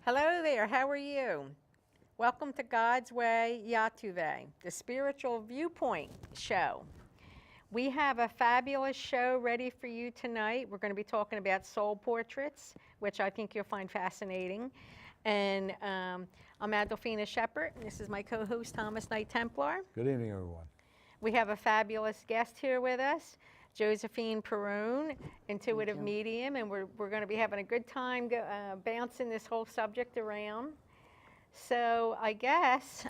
Hello there, how are you? Welcome to God's Way, YTVY, the Spiritual Viewpoint Show. We have a fabulous show ready for you tonight. We're going to be talking about soul portraits, which I think you'll find fascinating. And I'm Adolphina, Shephard, and this is my co-host, Thomas Knight Templar. Good evening, everyone. We have a fabulous guest here with us, Josephine Perone, intuitive medium, and we're going to be having a good time bouncing this whole subject around. So I guess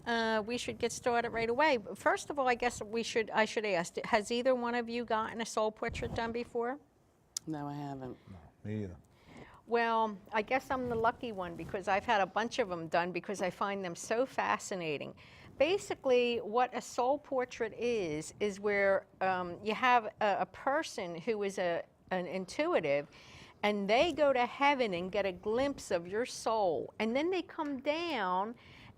we should get started right away. First of all, I guess I should ask, has either one of you gotten a soul portrait done before? No, I haven't. No, me either. Well, I guess I'm the lucky one because I've had a bunch of them done because I find them so fascinating. Basically, what a soul portrait is where you have a person who is an intuitive, and they go to heaven and get a glimpse of your soul, and then they come down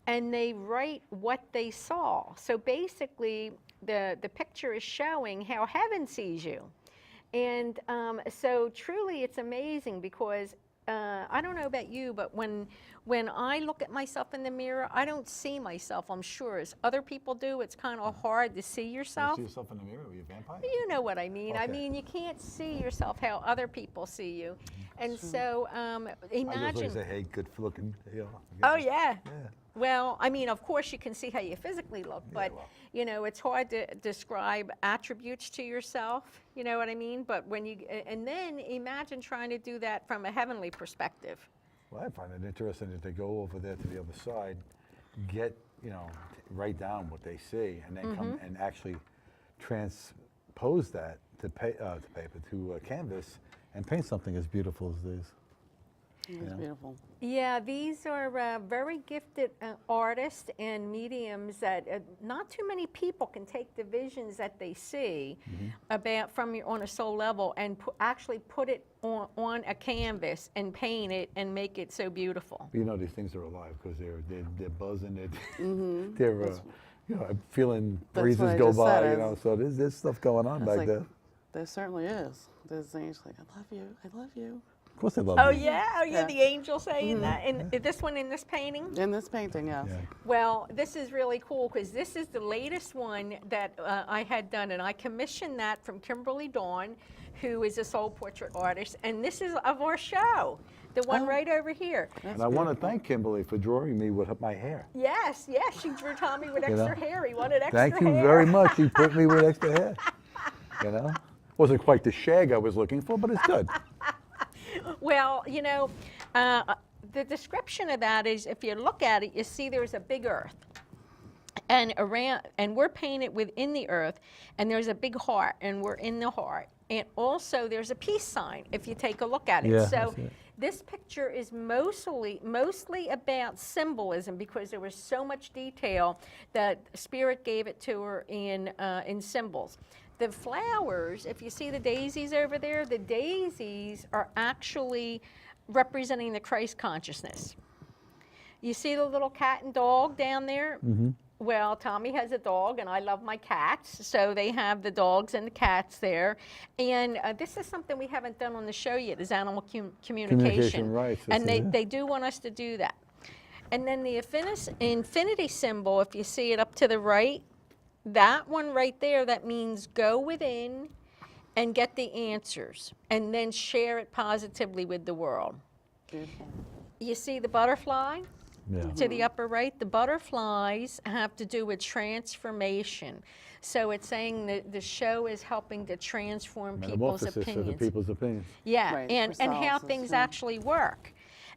and they write what they saw. So basically, the picture is showing how heaven sees you. And so truly it's amazing because I don't know about you, but when I look at myself in the mirror, I don't see myself, I'm sure. As other people do, it's kind of hard to see yourself. You see yourself in the mirror? Are you a vampire? You know what I mean. Okay. I mean, you can't see yourself how other people see you. And so imagine. I usually say, hey, good looking. You know, Oh, yeah. Yeah. Well, I mean, of course you can see how you physically look, but, well. you know, it's hard to describe attributes to yourself, you know what I mean? But when you, and then imagine trying to do that from a heavenly perspective. Well, I find it interesting that they go over there to the other side, write down what they see, and then come and actually transpose that to paper, to canvas, and paint something as beautiful as this. It's beautiful. Yeah, these are very gifted artists and mediums that not too many people can take the visions that they see about on a soul level and actually put it on a canvas and paint it and make it so beautiful. You know, these things are alive because they're buzzing. They're feeling breezes go by. You know, so there's stuff going on back there. There certainly is. There's things like, I love you, I love you. Of course they love Oh you. yeah, the angel saying that in this one in this painting. In this painting, yes. Yeah. Well, this is really cool because this is the latest one that I had done, and I commissioned that from Kimberly Dawn, who is a soul portrait artist, and this is of our show, the one right over here. And I want to thank Kimberly for drawing me with my hair. Yes, she drew Tommy with extra hair. He wanted extra Thank you hair. very much. He put me with extra hair. You know, wasn't quite the shag I was looking for, but it's good. Well, you know, the description of that is, if you look at it, you see there's a big earth, and we're painted within the earth, and there's a big heart, and we're in the heart, and also there's a peace sign if you take a look at it. Yeah, so I see it. this picture is mostly about symbolism because there was so much detail that Spirit gave it to her in symbols. The flowers, if you see the daisies over there, the daisies are actually representing the Christ consciousness. You see the little cat and dog down there? Well, Tommy has a dog, and I love my cats, so they have the dogs and the cats there. And this is something we haven't done on the show yet, is animal communication. Right. And they do want us to do that. And then the infinity symbol, if you see it up to the right, that one right there, that means go within and get the answers and then share it positively with the world. Beautiful. You see the butterfly? Yeah. To the upper right, the butterflies have to do with transformation. So it's saying that the show is helping to transform people's opinions. Of the people's opinions. Yeah, Right, and how things actually work.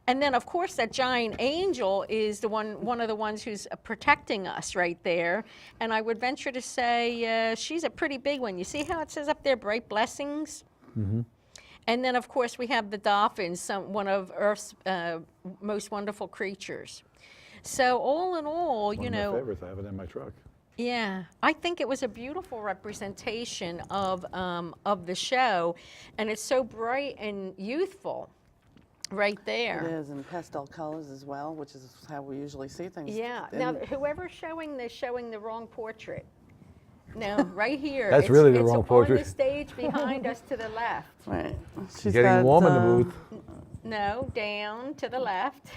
And then, of course, that giant angel is one of the ones who's protecting us right there. And I would venture to say she's a pretty big one. You see how it says up there, bright blessings? And then, of course, we have the dolphins, one of Earth's most wonderful creatures. So all in all, One of my favorites. I have it in my truck. Yeah, I think it was a beautiful representation of the show. And it's so bright and youthful. Right there. It is in pastel colors as well, which is how we usually see things. Yeah. Now, whoever's showing the wrong portrait. No, right here. That's really the wrong It's portrait. on the stage behind us to the left. Right. She's getting warm in the booth. No, down to the left.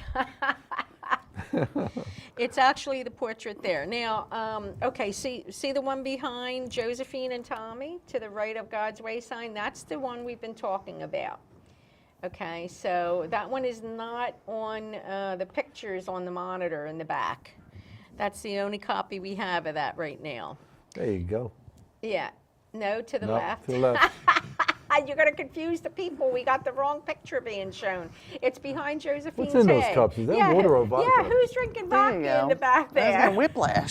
It's actually the portrait there. Now, okay, see the one behind Josephine and Tommy to the right of God's Way sign? That's the one we've been talking about. Okay, so that one is not on the pictures on the monitor in the back. That's the only copy we have of that right now. There you go. Yeah, no, to the No, left. to the left. You're going to confuse the people. We got the wrong picture being shown. It's behind Josephine's What's in those head. cups? Is that water or vodka? Yeah, who's drinking There you vodka in the go. back That's there? no whiplash.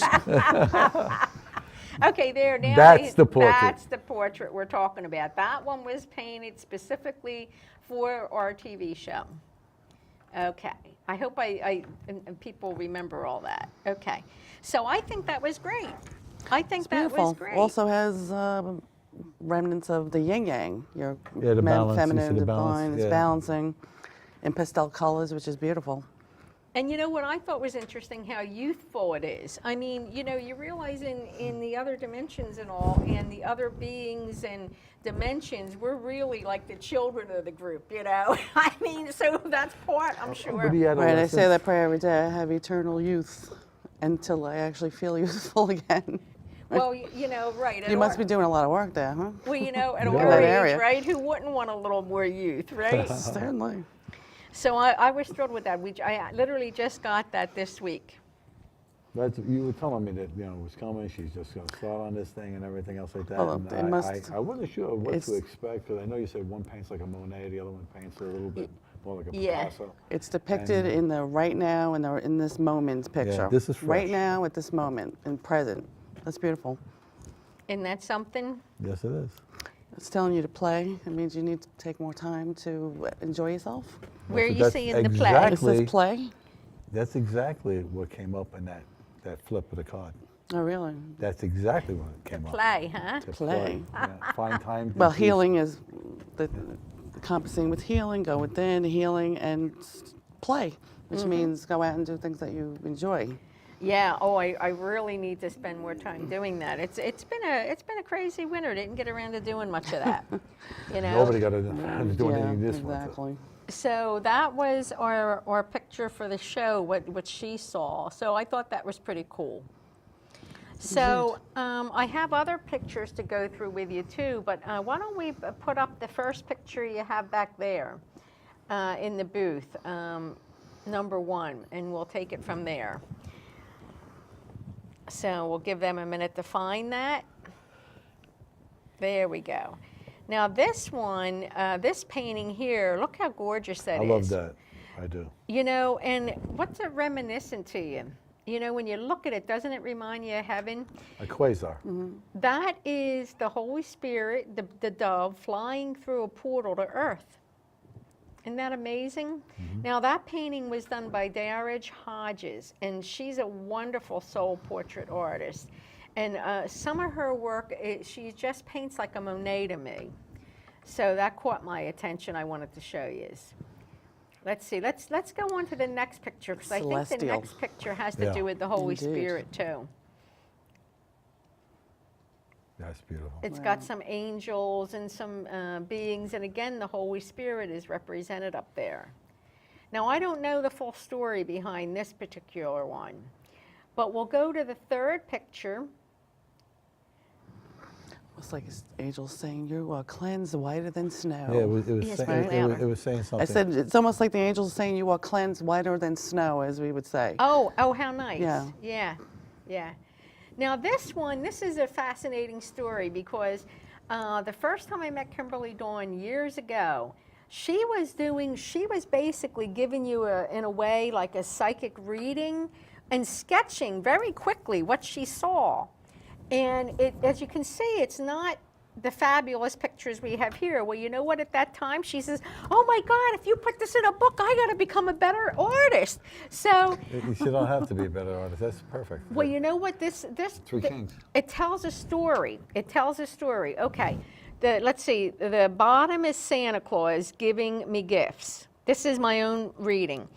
Okay, there now. That's the portrait. That's the portrait we're talking about. That one was painted specifically for our TV show. Okay, I hope and people remember all that. Okay, so I think that was great. I think that Beautiful. was great. Also has remnants of the yin yang. Your Yeah, the balance, you see feminine, the balance, divine. It's yeah. balancing in pastel colors, which is beautiful. And you know what I thought was interesting, how youthful it is. I mean, you know, you realize in the other dimensions and all, and the other beings and dimensions, we're really like the children of the group, you know? I mean, so that's part, I'm sure. But he had Right, I say adolescence. that prayer every day. I have eternal youth until I actually feel youthful again. Well, you know, right. You must be doing a lot of work there, huh? Well, you know, at Yeah. our That age, area. right? Who wouldn't want a little more youth, right? Certainly. So I was thrilled with that. I literally just got that this week. That's, you were telling me that, you know, it was coming, she's just going to start on this thing and everything else like that. Well, and it must- I wasn't sure what it's- to expect, because I know you said one paints like a Monet, the other one paints a little bit more like a Yeah. Picasso. It's depicted And- in the right now and in this moment picture. this is Right fresh. now at this moment in present. That's beautiful. Isn't that something? Yes, it is. It's telling you to play. It means you need to take more time to enjoy yourself. Where are So you that's seeing the play? It exactly- says play. That's exactly what came up in that flip of the card. Oh, really? That's exactly what came up. Play, huh? To Play. Yeah. Find time. to Well, choose- healing is the encompassing with healing, go within, healing, and play, which means go out and do things that you enjoy. Yeah. Oh, I really need to spend more time doing that. It's been a crazy winter. Didn't get around to doing much of that. You know. Nobody got to do anything this winter. exactly. So that was our picture for the show, what she saw. So I thought that was pretty cool. So I have other pictures to go through with you too, but why don't we put up the first picture you have back there in the booth, number 1, and we'll take it from there. So we'll give them a minute to find that. There we go. Now this one, this painting here, look how gorgeous that I is. love that. I do. You know, and what's it reminiscent to you? You know, when you look at it, doesn't it remind you of heaven? A quasar. That is the Holy Spirit, the dove, flying through a portal to earth. Isn't that amazing? Now, that painting was done by Darridge Hodges, and she's a wonderful soul portrait artist. And some of her work, she just paints like a Monet to me. So that caught my attention. I wanted to show you. Let's see. Let's go on to the next picture, because I think the Celestial. next picture has to Yeah. do with the Holy Indeed. Spirit too. That's beautiful. It's Wow. got some angels and some beings, and again, the Holy Spirit is represented up there. Now, I don't know the full story behind this particular one, but we'll go to the third picture. It's like angels saying, you are cleansed whiter than snow. Yeah, it was Yes, saying, right. it was saying something. I said, it's almost like the angels saying you are cleansed whiter than snow, as we would say. Oh, how nice. Yeah. Yeah. Now this one, this is a fascinating story, because the first time I met Kimberly Dawn years ago, she was basically giving you in a way like a psychic reading and sketching very quickly what she saw. And as you can see, it's not the fabulous pictures we have here. Well, you know what, at that time, she says, oh my God, if you put this in a book, I gotta become a better artist. So, You don't have to be a better artist. That's perfect. well, you know what, Three Kings. it tells a story. It tells a story. Okay, let's see, the bottom is Santa Claus giving me gifts. This is my own reading.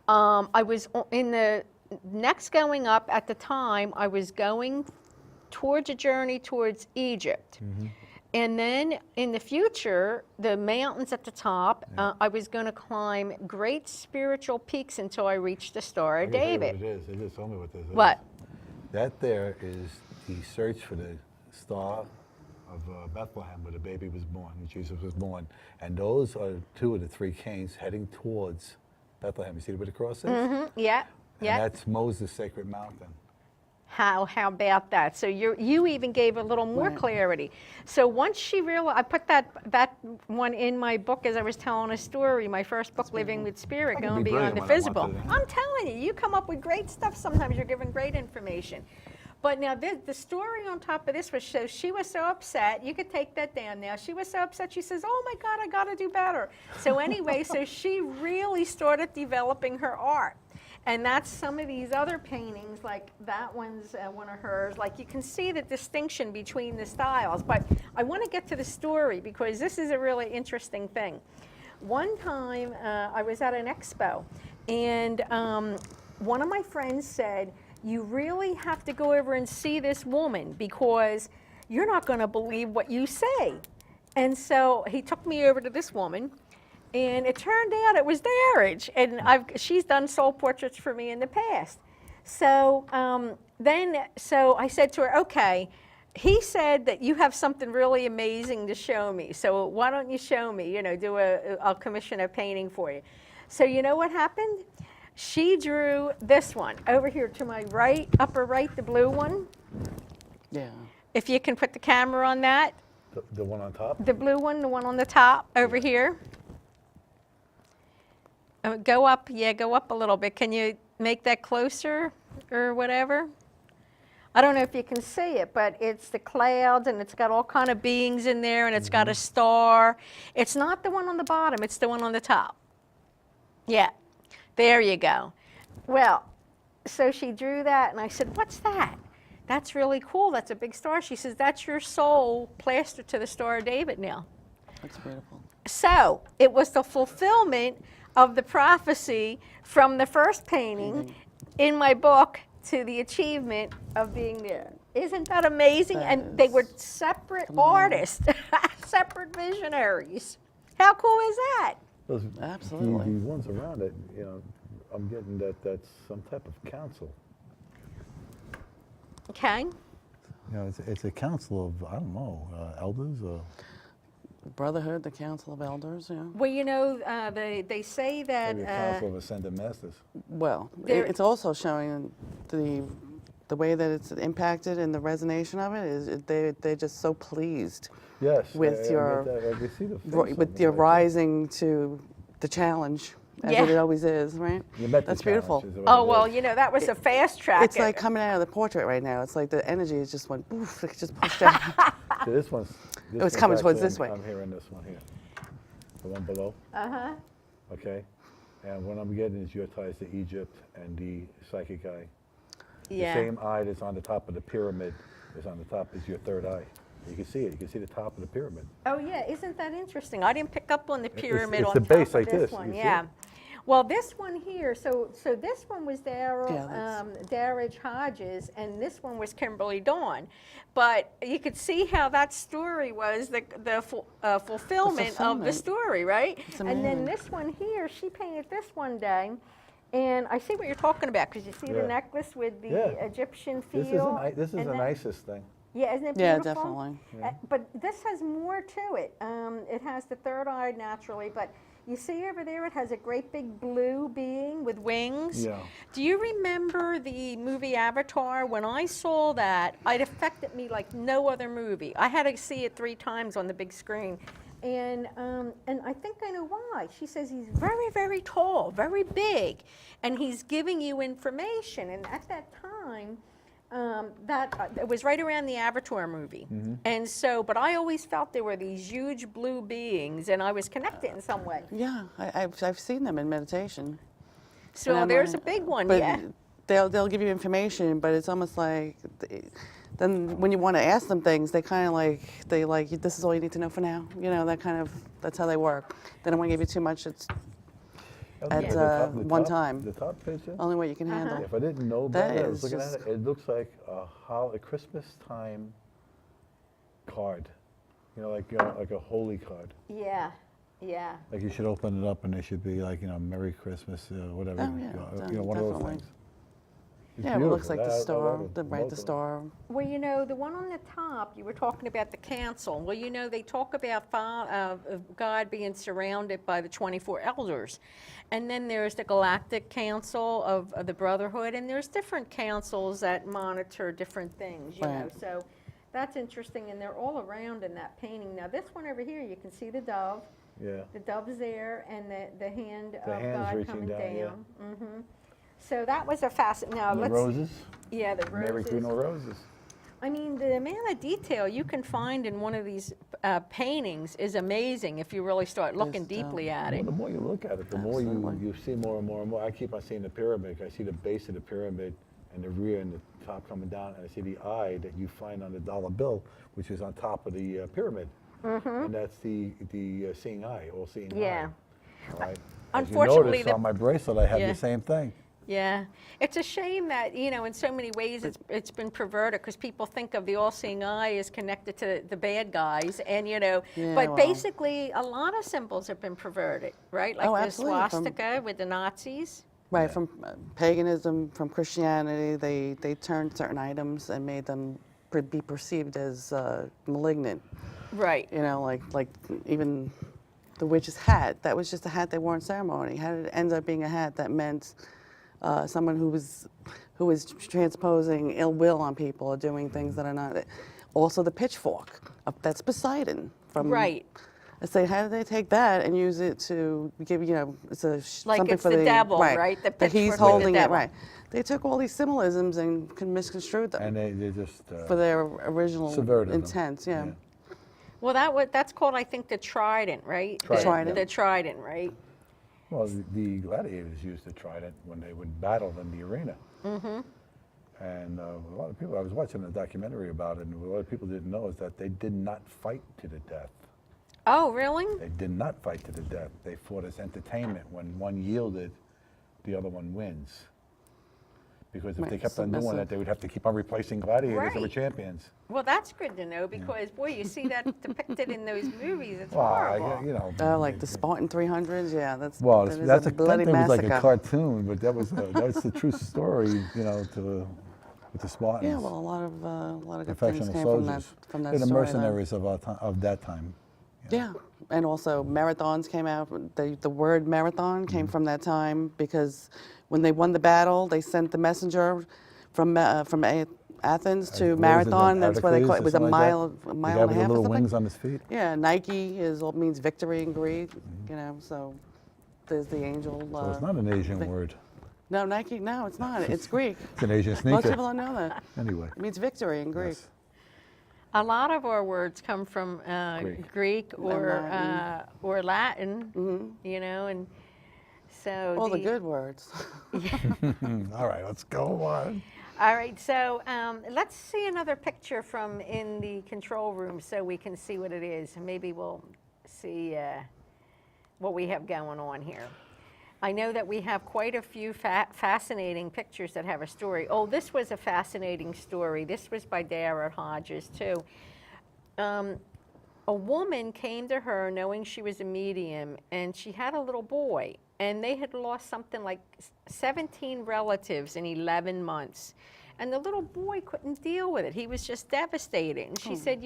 I was in the next going up at the time, I was going towards a journey towards Egypt. And then in the future, the mountains at the top, I was going to climb great spiritual peaks until I reached the Star I of can tell you David. what it is. They just told me what this is. What? That there is the search for the star of Bethlehem, where the baby was born, where Jesus was born. And those are 2 of the 3 canes heading towards Bethlehem. You see where the cross is? Mm-hmm. Yeah. And Yeah. that's Moses' sacred mountain. How about that? So you even gave a little more Right. clarity. So once she realized, I put that one in my book as I was telling a story, my first book, Living with Spirit, I can Going be Beyond the brilliant when I Visible. want to. I'm telling you, you come up with great stuff sometimes. You're giving great information. But now the story on top of this was, so she was so upset. You could take that down now. She was so upset. She says, "Oh my God, I got to do better." So anyway, so she really started developing her art. And that's some of these other paintings, like that one's one of hers. Like you can see the distinction between the styles. But I want to get to the story because this is a really interesting thing. One time I was at an expo, and one of my friends said, "You really have to go over and see this woman because you're not going to believe what you say." And so he took me over to this woman. And it turned out it was Darridge, and she's done soul portraits for me in the past. So so I said to her, "Okay, he said that you have something really amazing to show me. So why don't you show me? You know, I'll commission a painting for you." So you know what happened? She drew this one over here to my right, upper right, the blue one. Yeah. If you can put the camera on that, The one on top? the blue one, the one on the top over here. Go up, go up a little bit. Can you make that closer or whatever? I don't know if you can see it, but it's the clouds and it's got all kind of beings in there and it's got a star. It's not the one on the bottom, it's the one on the top. Yeah, there you go. Well, so she drew that and I said, "What's that?" "That's really cool, that's a big star." She says, "That's your soul plastered to the Star of David now." That's beautiful. So it was the fulfillment of the prophecy from the first painting in my book to the achievement of being there. Isn't that amazing? That And they were is separate phenomenal. artists, separate visionaries. How cool is that? Those, Absolutely. The ones around it, you know, I'm getting that's some type of council. Okay. You know, it's a council of, I don't know, elders or... Brotherhood, the Council of Elders, yeah. Well, you know, they say that. Maybe a council of ascended masters. Well, There- it's also showing the way that it's impacted and the resonation of it is they're just so pleased Yes. with I your get that. I see the face with on your it. rising to the challenge, as Yeah. it always is, right? You met the That's beautiful. challenge, is what Oh, it well, is. you know, that was a fast track. It's like coming out of the portrait right now. It's like the energy is just went poof, it just pushed out. So this one's... This was one's coming towards actually- this way. I'm hearing this one here. The one below. Uh-huh. Okay. And what I'm getting is your ties to Egypt and the psychic eye. Yeah. The same eye that's on the top of the pyramid is on the top is your third eye. You can see it. You can see the top of the pyramid. Oh yeah, isn't that interesting? I didn't pick up on the pyramid it's on the top base of like this this, one. you see Yeah. it? Well, this one here, so this one was Yeah, Darridge Hodges, and this one was Kimberly Dawn. But you could see how that story was the fulfillment of the fulfillment. story, right? It's And then amazing. this one here, she painted this one day. And I see what you're talking about, because you see the Yeah. necklace with the Yeah. Egyptian feel. This is and the then- nicest thing. Yeah, isn't it Yeah, beautiful? definitely. But this has more to it. It has the third eye naturally, but you see over there it has a great big blue being with wings. Yeah. Do you remember the movie Avatar? When I saw that, it affected me like no other movie. I had to see it 3 times on the big screen. And I think I know why. She says he's very, very tall, very big, and he's giving you information. And at that time, it was right around the Avatar movie. And so, but I always felt there were these huge blue beings, and I was connected in some way. Yeah, I've seen them in meditation. So And I'm there's a like- big one, but yeah. They'll give you information, but it's almost like then when you want to ask them things, they kind of this is all you need to know for now. You know, that's how they work. They don't want to give you too much. It's Okay, At, the one time. The top picture? only what you can handle. If I didn't know That better, I was is looking just- at it, it looks like a Christmas time card. like a holy card. Yeah, yeah. Like you should open it up and there should be like, Merry Christmas, whatever. Oh, yeah, One of those definitely. things. It's Yeah, well, it looks beautiful. like the I star, love it. right, the Both of them. star. Well, the one on the top, you were talking about the council. Well, they talk about God being surrounded by the 24 elders. And then there's the Galactic Council of the Brotherhood, and there's different councils that monitor different things, you know. Right. So that's interesting, and they're all around in that painting. Now, this one over here, you can see the dove. Yeah. The dove's there, and the hand of hand's God reaching coming down, down. yeah. Mm-hmm. So that was a fascinating. Now, And the let's. roses. Yeah, the roses. Mary Queen of Roses. I mean, the amount of detail you can find in one of these paintings is amazing if you really start looking It's, deeply at Well, it. the more you look at it, the more Absolutely. you see more and more and more. I keep on seeing the pyramid. I see the base of the pyramid and the rear and the top coming down, and I see the eye that you find on the dollar bill, which is on top of the pyramid. And that's the seeing eye, all-seeing Yeah. eye. All right? Unfortunately, As you notice, on my bracelet, I have Yeah. the same thing. Yeah, it's a shame that, in so many ways it's been perverted because people think of the all-seeing eye as connected to the bad guys, and Yeah, but well. basically a lot of symbols have been perverted, right? Like Oh, the absolutely, from- swastika with the Nazis. Right, from paganism, from Christianity, they turned certain items and made them be perceived as malignant. Right. Like even the witch's hat. That was just a hat they wore in ceremony. How did it end up being a hat that meant someone who was transposing ill will on people or doing things that are not? Also, the pitchfork. That's Poseidon. Right. I say, how did they take that and use it to give, it's Like something it's for the devil, right? The that he's pitchfork with the holding it, devil. right. They took all these symbolisms and misconstrued them And they just for their original subverted them. intent, yeah. Well, that's called, I think, the trident, right? Trident. The trident, right? Well, the gladiators used the trident when they would battle in the arena. And a lot of people, I was watching a documentary about it, and what a lot of people didn't know is that they did not fight to the death. Oh, really? They did not fight to the death. They fought as entertainment. When one yielded, the other one wins. Because if Right, they kept on doing submissive. that, they would have to keep on replacing gladiators that were Right. champions. Well, that's good to know because, boy, you see that depicted in those movies. It's Well, horrible. Like the Spartan 300s, yeah, well, that is that's a that bloody thing was like massacre. a cartoon, but that's the true story, with the Spartans. Yeah, well, a lot of good things Professional came soldiers. from that They're the story. mercenaries of our time, of that time. Yeah, and also marathons came out. The word marathon came from that time because when they won the battle, they sent the messenger from Athens to What was it, Marathon. That's why they Heracles call or it was a something like that? mile, The mile guy and a with the half or little something. wings on his feet. Yeah, Nike means victory in Greek. So there's the angel. So it's not an Asian word. No, Nike. No, it's not. It's Greek. It's an Asian Most sneaker. people don't know that. Anyway. It means victory in Greek. Yes. A lot of our words come from Greek or Latin, and so All the good words. All right, let's go on. All right, so let's see another picture from in the control room so we can see what it is. Maybe we'll see what we have going on here. I know that we have quite a few fascinating pictures that have a story. Oh, this was a fascinating story. This was by Dara Hodges, too. A woman came to her knowing she was a medium, and she had a little boy, and they had lost something like 17 relatives in 11 months. And the little boy couldn't deal with it. He was just devastated. And she said,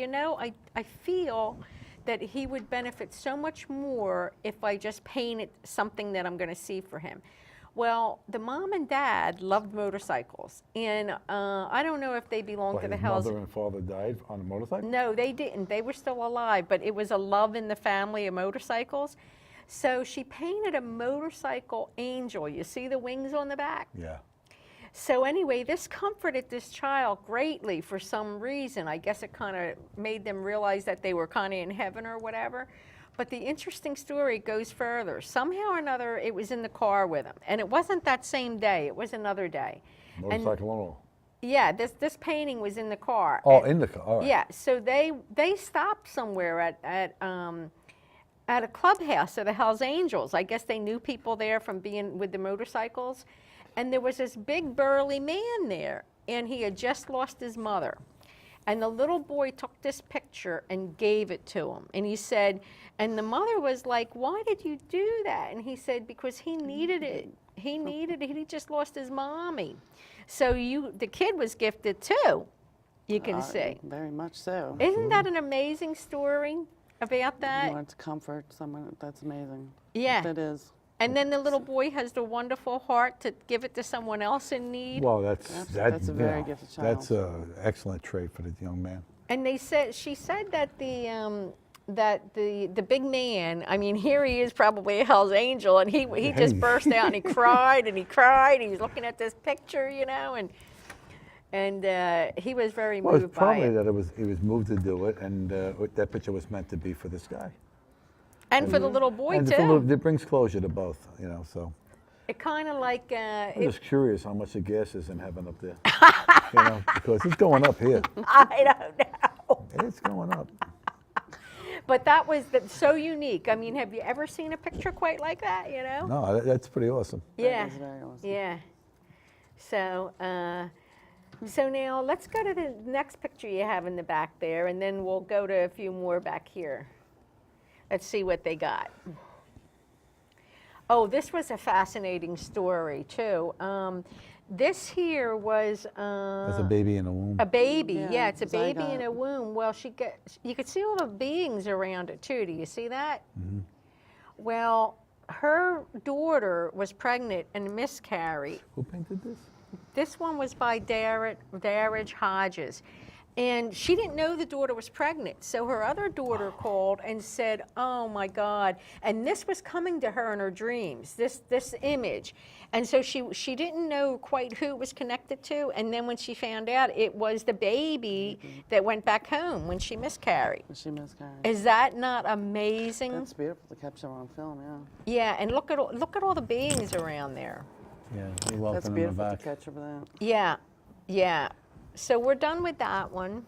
I feel that he would benefit so much more if I just painted something that I'm going to see for him. Well, the mom and dad loved motorcycles, and I don't know if they belonged to the His Hells. mother and father died on a motorcycle? No, they didn't. They were still alive, but it was a love in the family of motorcycles. So she painted a motorcycle angel. You see the wings on the back? Yeah. So anyway, this comforted this child greatly for some reason. I guess it kind of made them realize that they were kind of in heaven or whatever. But the interesting story goes further. Somehow or another, it was in the car with him. And it wasn't that same day. It was another day. Motorcycle and all. Yeah, this painting was in the car. Oh, And- in the car. All right. Yeah, so they stopped somewhere at a clubhouse of the Hells Angels. I guess they knew people there from being with the motorcycles. And there was this big burly man there, and he had just lost his mother. And the little boy took this picture and gave it to him. And he said, and the mother was like, why did you do that? And he said, because he needed it. He needed it. He just lost his mommy. So the kid was gifted too, you can see. Very much so. Isn't that an amazing story about that? You want to comfort someone, that's amazing. Yeah. That is. And then the little boy has the wonderful heart to give it to someone else in need. Well, that's a very gifted child. That's an excellent trait for the young man. And she said that the big man, I mean, here he is, probably a Hell's Angel, and he just burst out and he cried and he cried. He was looking at this picture, you know, and he was very Well, moved it's by probably it. that he was moved to do it, and that picture was meant to be for this guy. And for the little boy And too. it brings closure to both, you know. So It kind of like I'm just curious how much the gas is in heaven up there, you know, because it's going up here. I don't know. It's going up. But that was so unique. I mean, have you ever seen a picture quite like that, you know? No, that's pretty awesome. Yeah. That is very awesome. Yeah. So, so now let's go to the next picture you have in the back there, and then we'll go to a few more back here. Let's see what they got. Oh, this was a fascinating story too. This here was That's a baby in a womb. a baby. Yeah, Yeah, it's a baby in zygote. a womb. Well, you could see all the beings around it too. Do you see that? Mm-hmm. Well, her daughter was pregnant and miscarried. Who painted this? This one was by Darridge Hodges. And she didn't know the daughter was pregnant. So her other daughter called and said, oh my God. And this was coming to her in her dreams, this image. And so she didn't know quite who it was connected to. And then when she found out, it was the baby that went back home when she miscarried. She miscarried. Is that not amazing? That's beautiful to capture on film, yeah. Yeah, and look at all the beings around there. Yeah, you're That's welcome in the beautiful to back. capture for that. Yeah, yeah. So we're done with that one.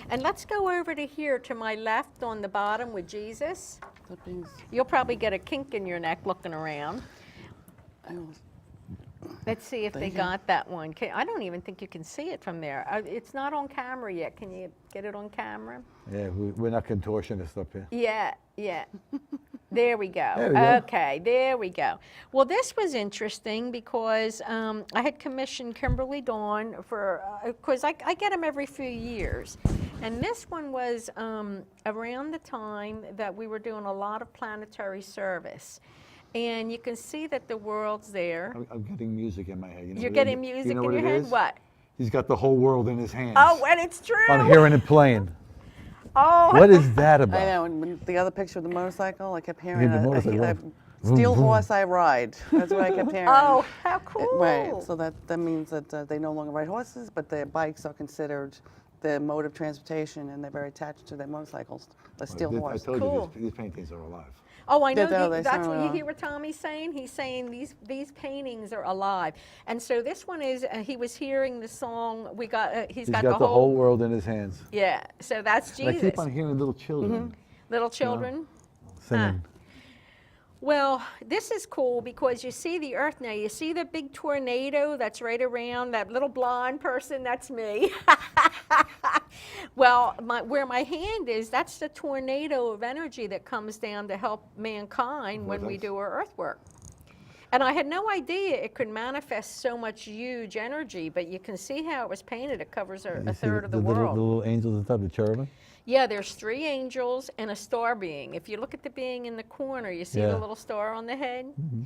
And let's go over to here to my left on the bottom with Jesus. That means You'll probably get a kink in your neck looking around. Let's see if they Thank you. got that one. I don't even think you can see it from there. It's not on camera yet. Can you get it on camera? Yeah, we're not contortionists up here. Yeah, yeah. There we go. There we go. Okay, there we go. Well, this was interesting because I had commissioned Kimberly Dawn for, because I get them every few years. And this one was around the time that we were doing a lot of planetary service. And you can see that the world's there. I'm getting music in my head. You know You're what getting it- music you know in what your it head? is? What? He's got the whole world in his hands. Oh, and it's true. I'm hearing it playing. Oh, What is that about? I know, and when the other picture of the motorcycle, I kept hearing the motorcycle. a steel horse I ride. That's what I kept hearing. Oh, how cool. Right, so that means that they no longer ride horses, but their bikes are considered their mode of transportation, and they're very attached to their motorcycles, the steel I horse. told Cool. you these paintings are alive. Oh, I know. They That's sure what you are. hear what Tommy's saying. He's saying these paintings are alive, and so this one is. He was hearing the song. We got. He's got the whole world in his hands. Yeah. So that's And I Jesus. keep on hearing little children Little children. singing. Well, this is cool because you see the earth now. You see the big tornado that's right around that little blonde person. That's me. Well, where my hand is, that's the tornado of energy that comes down to help mankind when we With us. do our earthwork. And I had no idea it could manifest so much huge energy, but you can see how it was painted. It covers a You see third of the little, world. the little angels at the top, the cherubim. Yeah, there's 3 angels and a star being. If you look at the being in the corner, you see Yeah. the little star on the head?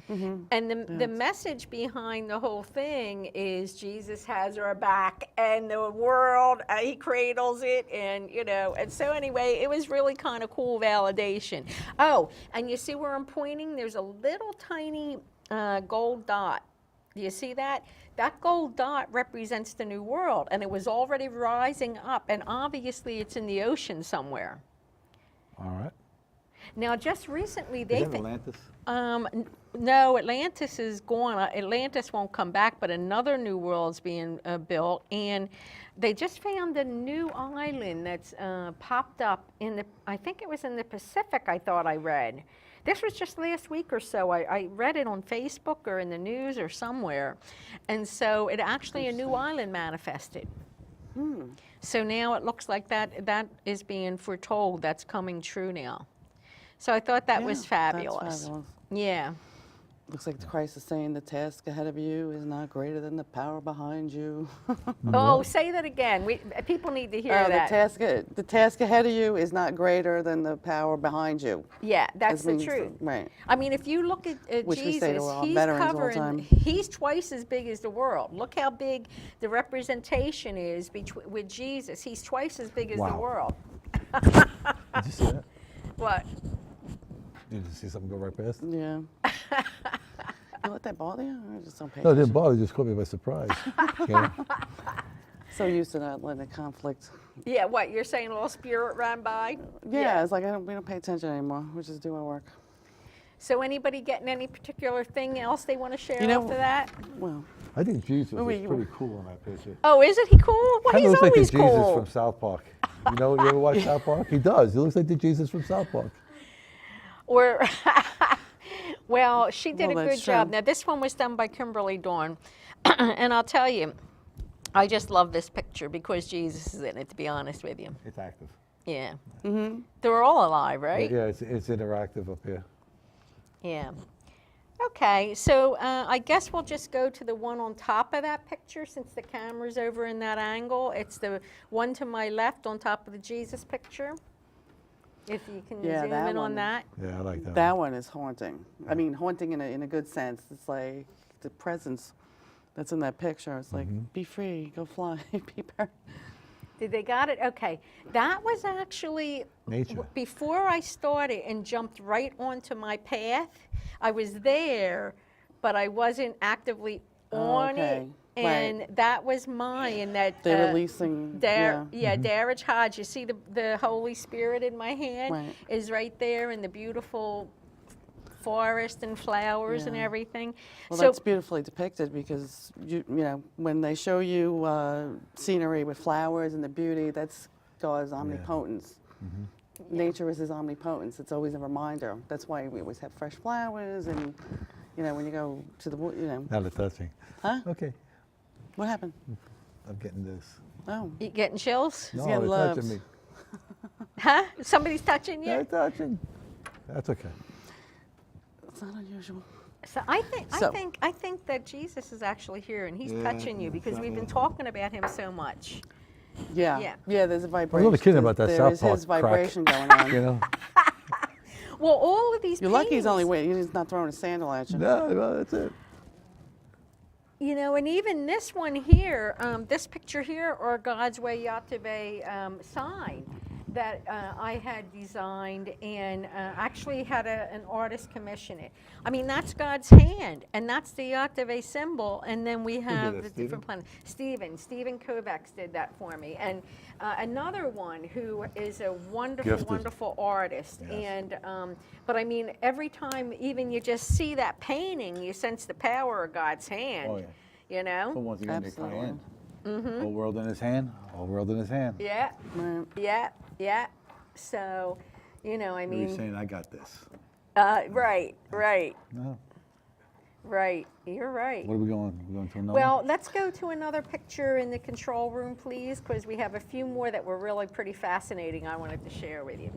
And the message behind the whole thing is Jesus has our back and the world, he cradles it, and and so anyway, it was really kind of cool validation. Oh, and you see where I'm pointing? There's a little tiny gold dot. Do you see that? That gold dot represents the new world, and it was already rising up, and obviously it's in the ocean somewhere. All right. Now, just recently, Is they that Atlantis? no, Atlantis is gone. Atlantis won't come back, but another new world's being built, and they just found a new island that's popped up in the, I think it was in the Pacific, I thought I read. This was just last week or so. I read it on Facebook or in the news or somewhere. And so it actually, a new island manifested. So now it looks like that is being foretold. That's coming true now. So I thought that was Yeah, fabulous. That's fabulous. Yeah. Looks like Christ is saying the task ahead of you is not greater than the power behind you. Oh, say that again. People need to hear that. The task ahead of you is not greater than the power behind you. Yeah, that's the means- truth. Right. I mean, if you look at Which we say to Jesus, our he's veterans all the covering, time. he's twice as big as the world. Look how big the representation is with Jesus. He's twice as big as the Wow. world. Did you see that? What? Did you see something go right past? Yeah. You let that bother you? I just don't pay No, it attention. didn't bother. It just caught me by surprise. You know? So used to not letting it conflict. Yeah, what? You're saying a little spirit ran by? Yeah, it's like we don't pay attention anymore. We just do our work. So anybody getting any particular thing else they want to share You know- after that? Well, I think Jesus Wait, is pretty cool in that picture. Oh, isn't he cool? Well, Kind he's of looks like the always Jesus cool. from South Park. You know, you ever watch South Park? He does. He looks like the Jesus from South Park. Or, well, she did Well, a good that's job. true. Now, this one was done by Kimberly Dawn. And I'll tell you, I just love this picture because Jesus is in it, to be honest with you. It's active. Yeah. They're all alive, right? Yeah, it's interactive up here. Yeah. Okay, so I guess we'll just go to the one on top of that picture since the camera's over in that angle. It's the one to my left on top of the Jesus picture. If you can Yeah, zoom that in on one. that. Yeah, I like that. that one is haunting. I mean, haunting in a good sense. It's like the presence that's in that picture. It's like, be free, go fly, be bird. Did they got it? Okay. That was actually Nature. before I started and jumped right onto my path. I was there, but I wasn't actively on it. okay. Right. And that was mine. That They're releasing, Darridge Hodge. You see the Holy Spirit in my hand Right. is right there, and the beautiful forest and flowers and Yeah. everything. Well, so that's beautifully depicted because you know when they show you scenery with flowers and the beauty, that's God's omnipotence. Nature is His omnipotence. It's always a reminder. That's why we always have fresh flowers, and you know when you go to the wood, you know. Now they're touching. Huh? Okay, What happened? I'm getting this. Oh, you getting chills? No, getting they're touching loves. me. Huh? Somebody's touching you? They're touching. That's okay. it's not unusual. So I think So- I think that Jesus is actually here and he's Yeah, touching you because we've been talking about him so much. Yeah. Yeah. Yeah. There's a vibration. I'm not kidding about that There South is Park His crack. vibration going on. You know? Well, all of these You're lucky he's only paintings, waiting. He's not throwing a sandal at you. No, well, that's it. you know, and even this one here, this picture here, or God's Way YTVY sign that I had designed and actually had an artist commission it. I mean, that's God's hand, and that's the YTVY symbol, and then we have that, the Stephen? different planets. Stephen Kovacs did that for me, and another one who is a wonderful, Gifted. wonderful artist. Yes. And but I mean, every time even you just see that painting, you sense the power of God's hand. Oh, yeah. You know? But once again, Absolutely. they tie in. Whole world in His hand. Whole world in His hand. Yeah. Right. Yeah, yeah. So, you know, I You're mean, saying, I got this. right. No. Right. You're right. What are we going? We're going to another? Well, let's go to another picture in the control room, please, because we have a few more that were really pretty fascinating I wanted to share with you.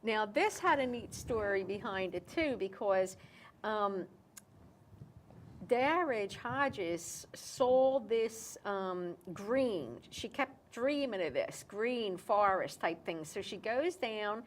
Now, this had a neat story behind it, too, because Darridge Hodges saw this green. She kept dreaming of this green forest type thing. So she goes down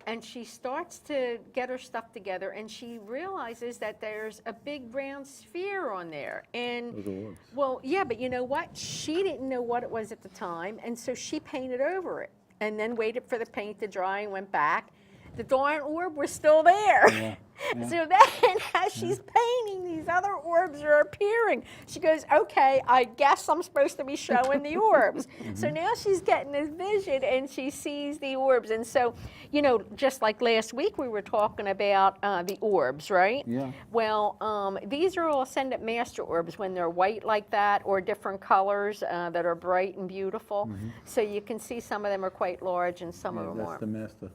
and she starts to get her stuff together, and she realizes that there's a big brown sphere on there. And Those are orbs. well, yeah, but you know what? She didn't know what it was at the time, and so she painted over it and then waited for the paint to dry and went back. The darn orb was still there. Yeah, yeah. So then, as she's painting, these other orbs are appearing. She goes, okay, I guess I'm supposed to be showing the orbs. So now she's getting this vision, and she sees the orbs. And so, you know, just like last week, we were talking about the orbs, right? Yeah. Well, these are all Ascendant Master orbs when they're white like that, or different colors that are bright and beautiful. So you can see some of them are quite large and some of them that's aren't. the master.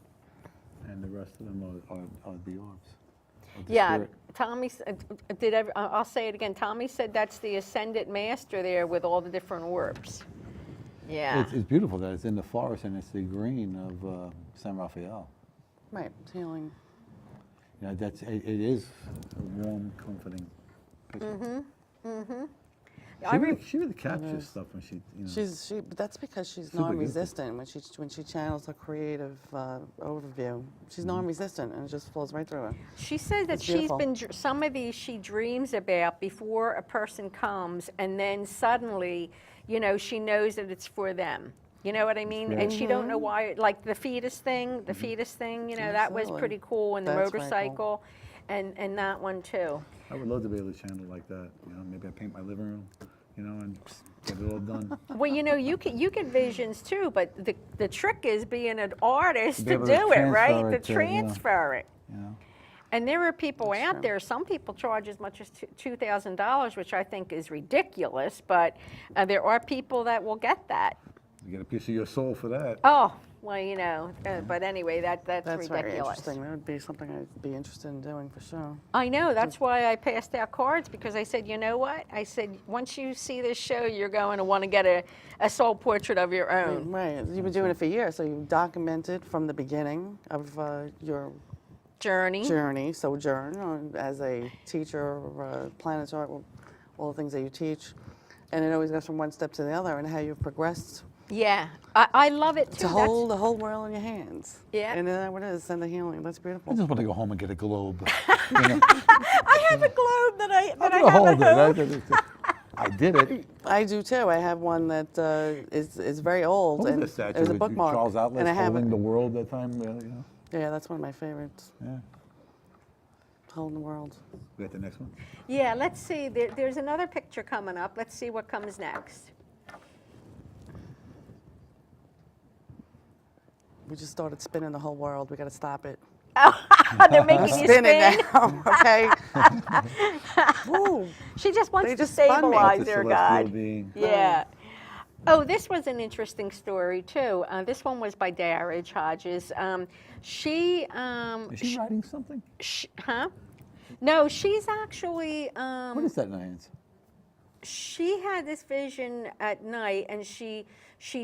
And the rest of them are the orbs. of the Yeah, spirit. Tommy I'll say it again. Tommy said that's the ascended master there with all the different orbs. Yeah. It's beautiful that it's in the forest and it's the green of San Rafael. Right, it's healing. You know, it is a warm, comforting picture. She really captures stuff when she, you know. But that's because she's Super non-resistant. When she channels a creative overview, she's non-resistant, and it just flows right through her. She said that It's she's beautiful. been, some of these she dreams about before a person comes, and then suddenly, you know, she knows that it's for them. You know what I mean? Right. And she don't know why, like the fetus thing, you know, that was Absolutely. pretty cool, and the That's very cool. motorcycle, and that one too. I would love to be able to channel like that. You know, maybe I paint my living room, you know, and get it all done. Well, you know, you get visions too, but the trick is being an artist To to be do able to it, right? transfer To it to, you know. transfer it. You know, And there are people That's out true. there, some people charge as much as $2,000, which I think is ridiculous, but there are people that will get that. you get a piece of your soul for that. Oh, well, you know, but anyway, that's That's very ridiculous. interesting. That would be something I'd be interested in doing for sure. I know, that's why I passed out cards, because I said, you know what? I said, once you see this show, you're going to want to get a soul portrait of your own. Right, you've been doing it for years, so you've documented from the beginning of your Journey. sojourn as a teacher or planetary, all the things that you teach, and it always goes from one step to the other, and how you've progressed Yeah, I love it too. to hold the whole world in your hands. Yeah. And then what it is, send the healing. That's I beautiful. just want to go home and get a globe. You know, I have a globe that I I'm have gonna at hold home. it. I did it. I do too. I have one that is very old, What and was that statue it was a with bookmark. Charles and I Atlas have holding it. the world that time? You know? Yeah, that's one of my favorites. Yeah. Holding the world. We got the next one. Yeah, let's see. There's another picture coming up. Let's see what comes next. We just started spinning the whole world. We got to stop it. They're making you Spin spin. it now, okay? Woo. She just wants They to just spun me. stabilize That's a her, celestial God. being. Yeah. Oh, this was an interesting story too. This one was by Darridge Hodges. She, Is she writing something? huh? No, she's actually. What is that in her hands? She had this vision at night, and she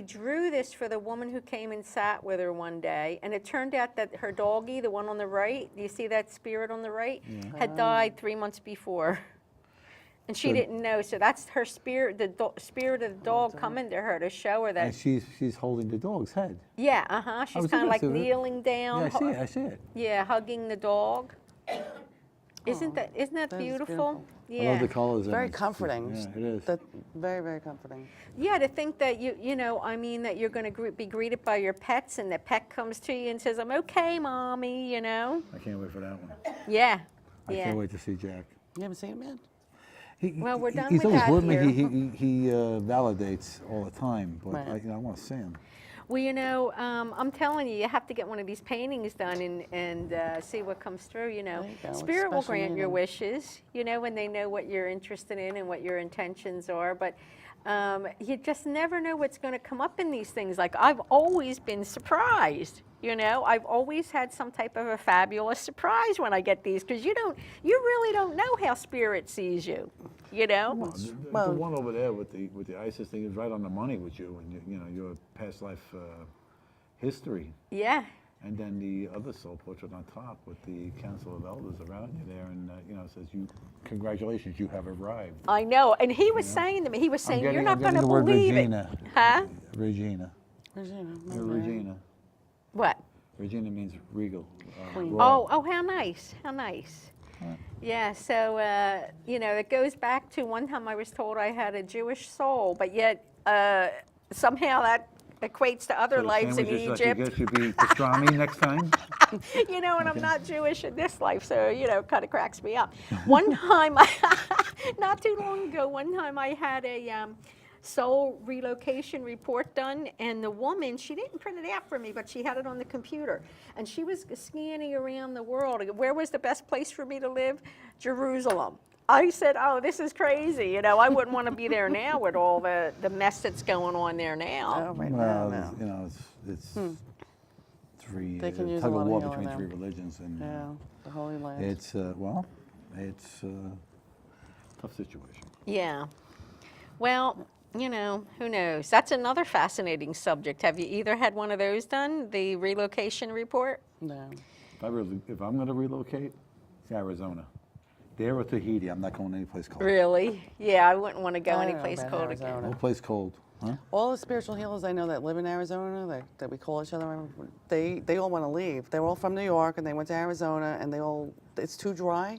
drew this for the woman who came and sat with her one day, and it turned out that her doggie, the one on the right, do you see that spirit on the right, had died 3 months before. And she So- didn't know, so that's her spirit, the spirit of the dog coming to her to show her that. And she's holding the dog's head. Yeah, she's was kind of like interested in it. kneeling down. Yeah, I see it. I see it. Yeah, hugging the dog. Isn't that That is beautiful? beautiful. Yeah. I love the colors. in Very it. comforting. Yeah, it is. That, very, very comforting. Yeah, to think that you know, I mean, that you're going to be greeted by your pets, and the pet comes to you and says, "I'm okay, mommy," you know. I can't wait for that one. Yeah. I Yeah. can't wait to see Jack. You haven't seen him yet? Well, we're done He's with always that with me. here. He validates all the time, but Right. I want to see him. Well, you know, I'm telling you have to get one of these paintings done and see what comes through. You know, There you go, it's Spirit will special grant your meaning. wishes. You know, when they know what you're interested in and what your intentions are, but. You just never know what's going to come up in these things. Like, I've always been surprised, you know. I've always had some type of a fabulous surprise when I get these, because you really don't know how Spirit sees you, you know. The one over there with the ISIS thing is right on the money with you and you know your past life history, Yeah. and then the other soul portrait on top with the Council of Elders around you there, and you know it says congratulations, you have arrived. I know, and he was saying to me, he was saying, "You're not going to the word believe Regina. it." Huh? Regina. Regina. Regina. What? Regina means regal. Queen. royal. Oh, how nice, how nice. Right. Yeah, so, you know, it goes back to one time I was told I had a Jewish soul, but yet somehow that equates to other So the lives in sandwiches like Egypt. you get should be pastrami next time. You know, and I'm not Jewish in this life, so, you know, kind of cracks me up. One time, not too long ago, one time I had a soul relocation report done, and the woman, she didn't print it out for me, but she had it on the computer, and she was scanning around the world. Where was the best place for me to live? Jerusalem. I said, oh, this is crazy. You know, I wouldn't want to be there now with all the mess that's going on there now. Oh, right Well, now, you know, it's three They can use a tug lot of of war healing between now. three religions, and Yeah. The Holy Land. It's, well, it's a tough situation. Yeah. Well, you know, who knows? That's another fascinating subject. Have you either had one of those done, the relocation report? No. If I'm going to relocate, it's Arizona. There or Tahiti, I'm not going any place cold. Really? Yeah, I wouldn't want to go I don't any know place about cold Arizona. again. No place cold, huh? All the spiritual healers I know that live in Arizona, that we call each other, they all want to leave. They're all from New York, and they went to Arizona, and it's too dry,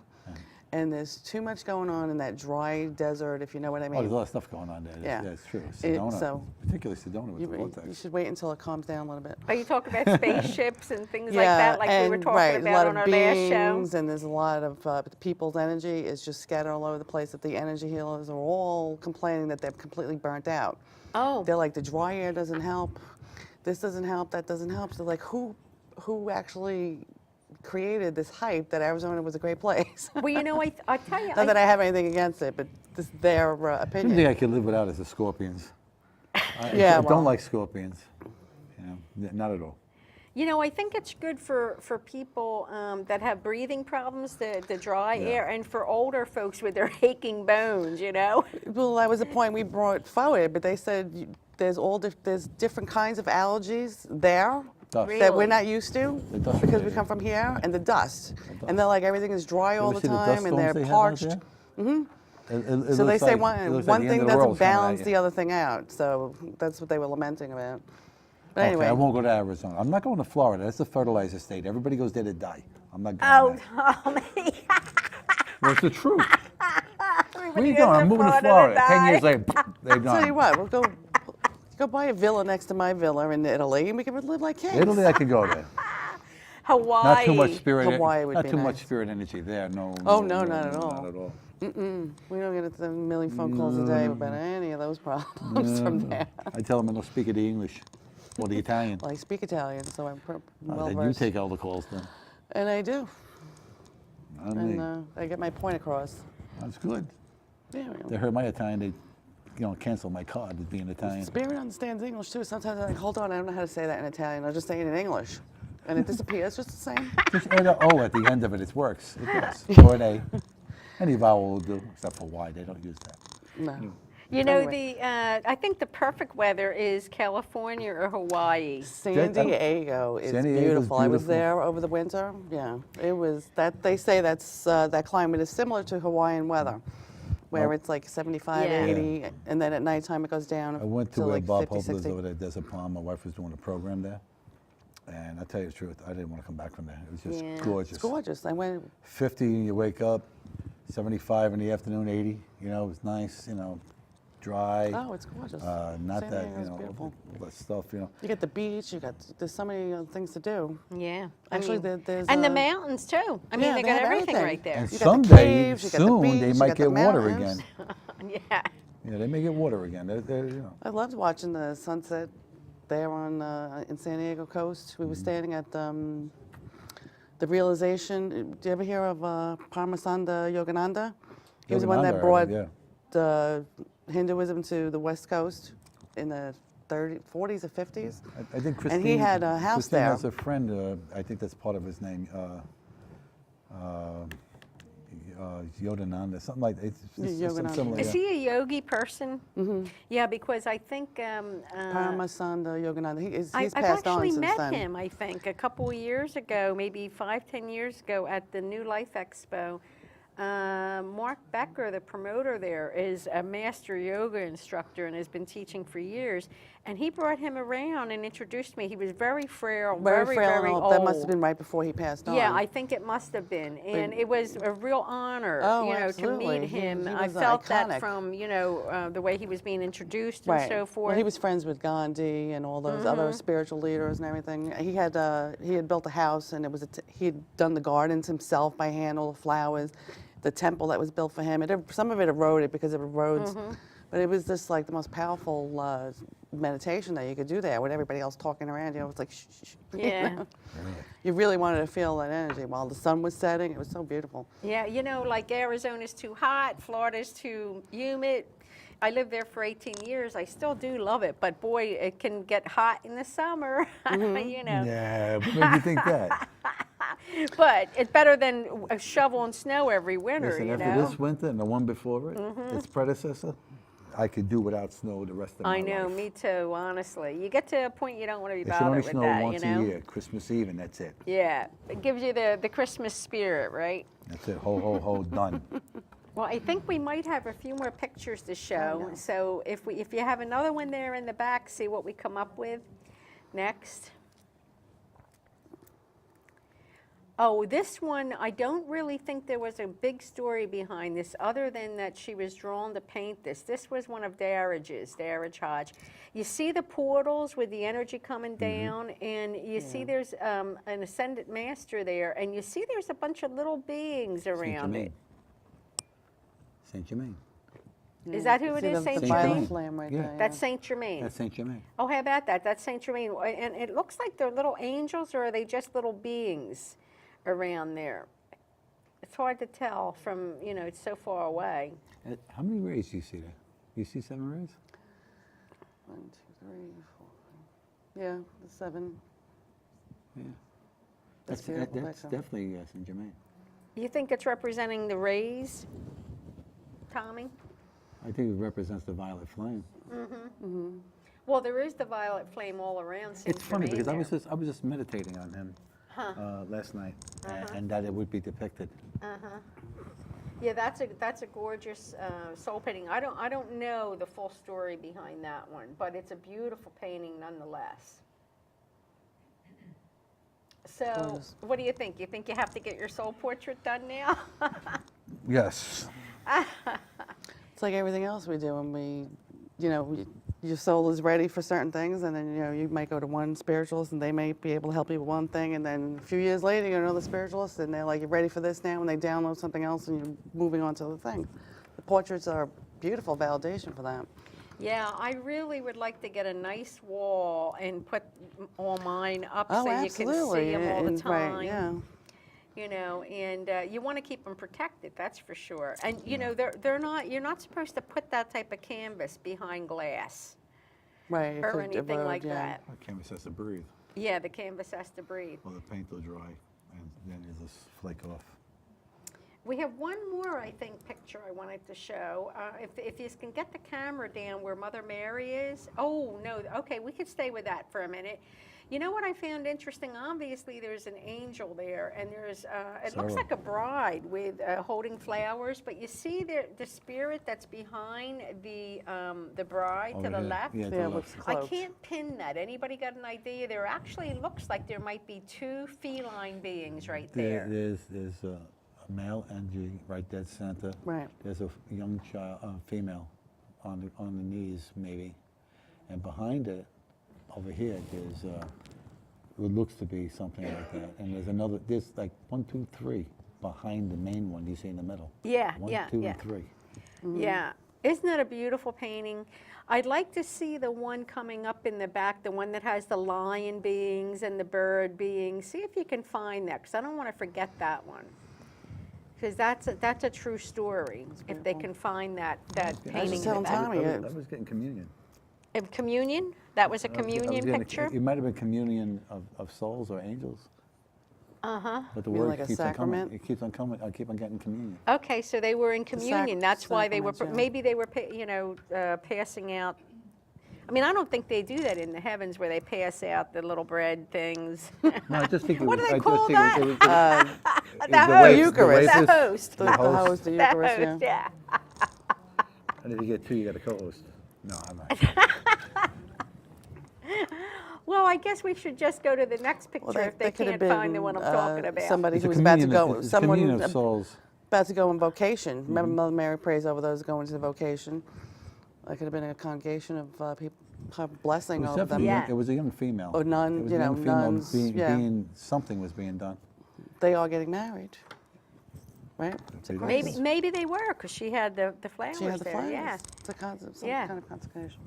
and there's too much going on in that dry desert, if you know what I Oh, mean. there's a lot of stuff going on there. Yeah. Yeah, it's true. It- Sedona, so- particularly Sedona with the You vortex. should wait until it calms down a little bit. Are you talking about spaceships and things like that, like we were and, talking right, about a lot on of our last show? beings, and there's a lot of people's energy is just scattered all over the place. That the energy healers are all complaining that they're completely burnt out. Oh, They're like, the dry air doesn't help, this doesn't help, that doesn't help. So like, who actually created this hype that Arizona was a great place? well, you know, I tell you, Not that I have anything against it, but this is their The only opinion. thing I can live without is the scorpions. I Yeah, well. don't like scorpions. You know, not at all. you know, I think it's good for people that have breathing problems, the dry Yeah. air, and for older folks with their aching bones, you know? Well, that was the point we brought forward, but they said there's different kinds of allergies there Dust. Really? that we're not used to The dust because we related. come from here, and the dust. And they're like, everything is dry all You the ever see dust time, and they're storms they have out parched. there? So they say it one looks like the end thing of the doesn't world's coming at balance you. the other thing out. So that's what they were lamenting about. But Okay, anyway, I won't go to Arizona. I'm not going to Florida. That's the fertilizer state. Everybody goes there to die. I'm not going Oh, there. Tommy. Well, it's the truth. Where Everybody you goes going? to I'm moving to to Florida. 10 die. years later, they're I'll tell you gone. what, we'll go buy a villa next to my villa in Italy, and we can live like kings. Italy, I could go there. Hawaii. Not too much spirit. Hawaii would not be too much nice. spirit energy there. No. Oh, no, not at all. Not at all. We don't get a million phone calls a day about any of those problems from there. I tell them I don't speak the English or the Italian. Well, I speak Italian, so I'm well Then you versed. take all the calls then. And I do, Not me. and I get my point across. That's good. Yeah, They heard my Italian. They, cancel my card as being Italian. Spirit understands English too. Sometimes I'm like, hold on, I don't know how to say that in Italian. I'll just say it in English, and it disappears. Just the same. Just add an O at the end of it. It works. It does. Or an A. Any vowel will do, except for Y. They don't use that. No. You know, Anyway. I think the perfect weather is California or Hawaii. San Diego is San Diego's beautiful. I was beautiful. there over the winter. Yeah, it was that. They say that climate is similar to Hawaiian weather, where Oh. it's like 75, Yeah. 80, and then at nighttime it goes down I went to to like Bob 50, Hobler's 60. over there at Desert Palm. My wife was doing a program there. And I'll tell you the truth, I didn't want to come back from there. It was just Yeah. gorgeous. It's gorgeous. I went. 50, you wake up, 75 in the afternoon, 80. It was nice, dry. Oh, it's gorgeous. Not San that, Diego's beautiful. all that stuff, You get the beach. There's so many things to do. Yeah. Actually, I mean, there's and the mountains too. I mean, yeah, they they got have everything everything. right there. And You got the someday, caves, you got the soon, beach, they you might got the get water mountains. again. Yeah. Yeah, they may get water again. I loved watching the sunset there in San Diego coast. We were Mm-hmm. standing at the Realization. Do you ever hear of Parmasanda Yogananda? He was the one that Yogananda, brought yeah. the Hinduism to the West Coast in the 40s or 50s. I think Christine. he had a house Christine there. has a friend. I think that's part of his name. Yodananda, something like it's something Yogananda. similar. Is Yeah. he a yogi person? Mm-hmm. Yeah, because I think Parmasanda Yogananda. He's I've passed on actually since met then. him, I think, a couple of years ago, maybe 5-10 years ago at the New Life Expo. Mark Becker, the promoter there, is a master yoga instructor and has been teaching for years. And he brought him around and introduced me. He was very frail, Very frail and very old. old. That must have been right before he passed on. Yeah, I think it must have been, and it was a real honor, Oh, to absolutely. meet him. He I was felt iconic. that from the way he was being introduced and Right. so forth. Well, he was friends with Gandhi and all those other spiritual leaders and everything. He had built a house, and he had done the gardens himself by hand, all the flowers, the temple that was built for him. Some of it eroded because of erodes, but it was just like the most powerful meditation that you could do there with everybody else talking around. It's like shh, shh, shh. Yeah. You really wanted to feel that energy while the sun was setting. It was so beautiful. Yeah, like Arizona's too hot, Florida's too humid. I lived there for 18 years. I still do love it, but boy, it can get hot in the summer, Yeah, what made you think that? But it's better than a shovel and snow every winter, Listen, you after know? this winter and the one before it, its predecessor, I could do without snow the rest of my I life. know, me too, honestly. You get to a point you don't want to be It should only bothered with snow that, once you know? a year, Christmas Eve, and that's it. Yeah, it gives you the Christmas spirit, right? That's it. Ho, ho, ho, done. Well, I think we might have a few more pictures to show. no. So if you have another one there in the back, see what we come up with next. Oh, this one, I don't really think there was a big story behind this other than that she was drawn to paint this. This was one of Darridge's, Darridge Hodge. You see the portals with the energy coming down, and you see there's an ascendant master there, and you see there's a bunch of little beings around it. Saint Germain. Is that who it See is, Saint the Germain? violet flame right Yeah. there. That's Saint Germain. That's Saint Germain. Oh, how about that? That's Saint Germain. And it looks like they're little angels, or are they just little beings around there? It's hard to tell from, you know, it's so far away. How many rays do you see there? You see 7 rays? 1, 2, 3, 4. Yeah, the 7. Yeah. That's That's beautiful picture. definitely Saint Germain. You think it's representing the rays, Tommy? I think it represents the violet flame. Well, there is the violet flame all around Saint It's funny Germain because there. I was just meditating on him last night, and that it would be depicted. Yeah, that's a gorgeous soul painting. I don't know the full story behind that one, but it's a beautiful painting nonetheless. So, Gorgeous. what do you think? You think you have to get your soul portrait done now? Yes. It's like everything else we do when we, you know, your soul is ready for certain things, and then, you know, you might go to one spiritualist and they may be able to help you with one thing, and then a few years later you go to another spiritualist and they're like, you're ready for this now, and they download something else and you're moving on to the thing. The portraits are beautiful validation for that. Yeah, I really would like to get a nice wall and put all mine up Oh, so absolutely. you can see them all the And- time. Right, yeah. You know, and you want to keep them protected, that's for sure. And you know, they're not. You're not supposed to put that type of canvas behind glass Right. it or could anything erode, like yeah. that. The canvas has to breathe, Yeah, the canvas has to breathe. or the paint will dry, and then it'll just flake off. We have one more, I think, picture I wanted to show. If you can get the camera down where Mother Mary is. Oh, no, okay, we could stay with that for a minute. You know what I found interesting? Obviously, there's an angel there, and there's, it looks Sarah. like a bride with holding flowers, but you see the spirit that's behind the bride to Over the here. left? Yeah, to Yeah, the with left. I cloaked. can't pin that. Anybody got an idea? There actually looks like there might be 2 feline beings right there. There's a male energy right dead center. Right. There's a young child, female, on the knees maybe, and behind it, over here, there's it looks to be something like that, and there's another. There's like 1, 2, 3 behind the main one. You see in the middle. Yeah, 1, yeah, 2, yeah. and 3. Yeah. Isn't that a beautiful painting? I'd like to see the one coming up in the back, the one that has the lion beings and the bird beings. See if you can find that, because I don't want to forget that one. Because that's a true story, if they beautiful. can find that I was painting just in telling the back. Tommy, I was getting communion. Of communion? That was a I was communion getting picture? It might have been communion of souls or angels. Uh-huh. But the You mean word like a keeps on coming. sacrament? It keeps on coming. I keep on getting communion. Okay, so they were in communion. That's why they were, sacraments, yeah. maybe they were, passing out. I mean, I don't think they do that in the heavens where they pass out the little bread things. No, I just think it What was. do they I call just think that? it was, The host. wafers- Eucharist. The wafers- host. The host, the The Eucharist, host, yeah. yeah. And if you get 2, you got a co-host. No, I'm not. Well, I guess we should just go to the next picture if they that could have can't find the been, one I'm talking about. somebody It's who a was about to communion. go, It's a communion someone of souls. about to go in vocation. Mm-hmm. Remember Mother Mary prays over those going to the vocation. That could have been a congregation of people, her blessing It was over them. definitely Yeah. young, it was a young female. Or nun, It was you a young know, female nuns, being, yeah. something was being done. They are getting married, right? It's a Maybe- Maybe they were, because she had the flowers She had the there, flowers. yeah. It's a concept, some Yeah. kind of consecration.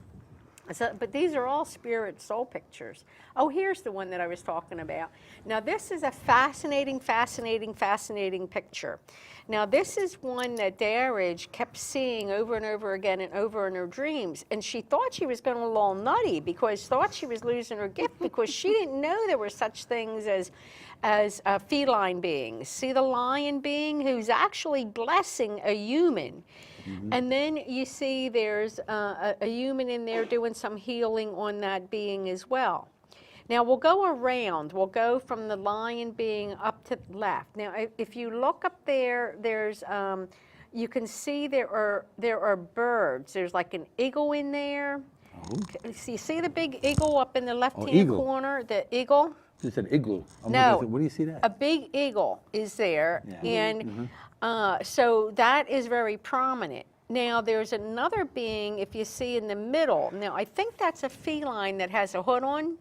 So, but these are all spirit soul pictures. Oh, here's the one that I was talking about. Now, this is a fascinating, fascinating, fascinating picture. Now, this is one that Darridge kept seeing over and over again and over in her dreams. And she thought she was going a little nutty because thought she was losing her gift because she didn't know there were such things as feline beings. See the lion being who's actually blessing a human. And then you see there's a human in there doing some healing on that being as well. Now we'll go around. We'll go from the lion being up to the left. Now if you look up there, there's you can see there are birds. There's like an eagle in there. Oh. So you see the big eagle up in the left-hand corner? The eagle? It's an igloo. No. What do you see that? A big eagle is there, and so that is very prominent. Now, there's another being, if you see in the middle. Now, I think that's a feline that has a hood on.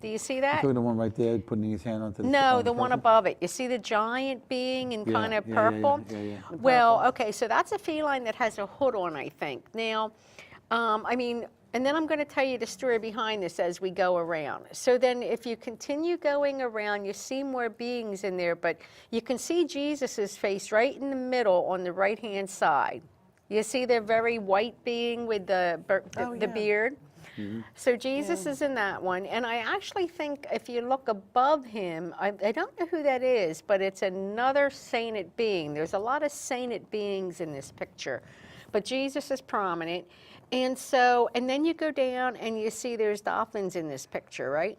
Do you see that? The one right there, putting his hand onto the... No, the one above it. You see the giant being in kind of purple? Yeah. Well, okay, so that's a feline that has a hood on, I think. Now, I mean... And then I'm going to tell you the story behind this as we go around. So then if you continue going around, you see more beings in there, but you can see Jesus's face right in the middle on the right-hand side. You see the very white being with the beard? So Jesus is in that one. And I actually think if you look above him, I don't know who that is, but it's another sainted being. There's a lot of sainted beings in this picture. But Jesus is prominent. And so, and then you go down and you see there's dolphins in this picture, right?